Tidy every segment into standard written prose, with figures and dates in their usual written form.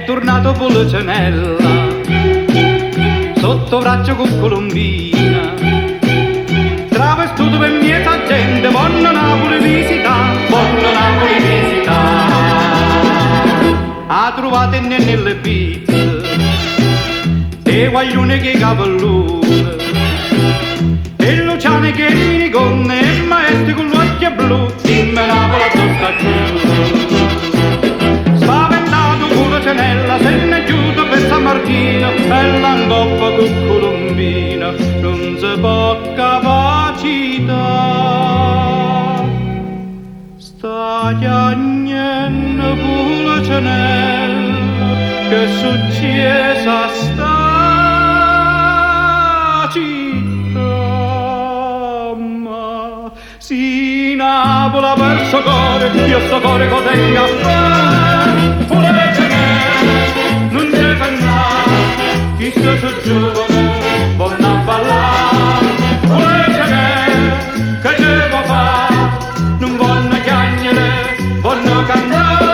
Tornato Policenella sotto braccio con Colombina, travestuto per mieta gente, vanno Napoli visita, vanno Napoli visita. Ha trovato nelle pizze e guaglione che capellone e Luciane che minigonne e maestri con l'occhio blu, dimmi Napoli a tutta giù. Policenella se ne è giuto per San Martino e l'angoppa con Colombina non si può capacità. Sta chiagnendo Policenella che successa sta città, ma si Napola verso core, io sto core che tenga a fare. Non c'è pensare, chi sta su giovane, buona a ballare, che ce può fare, non voglio chiagnere, voglio cantare.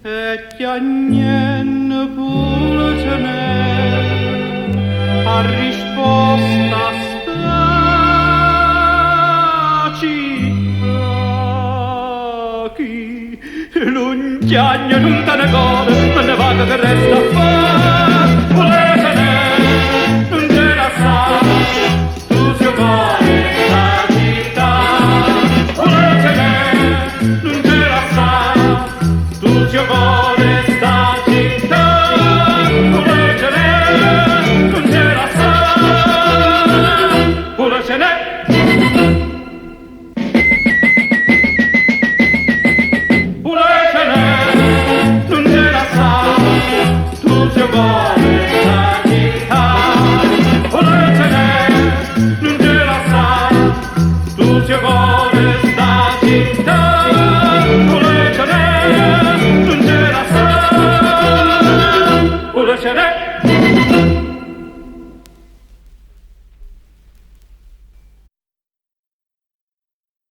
E chiagnendo Policenella a risposta sta città, chi non chiagna non te ne gode, me ne vada che resta a fare.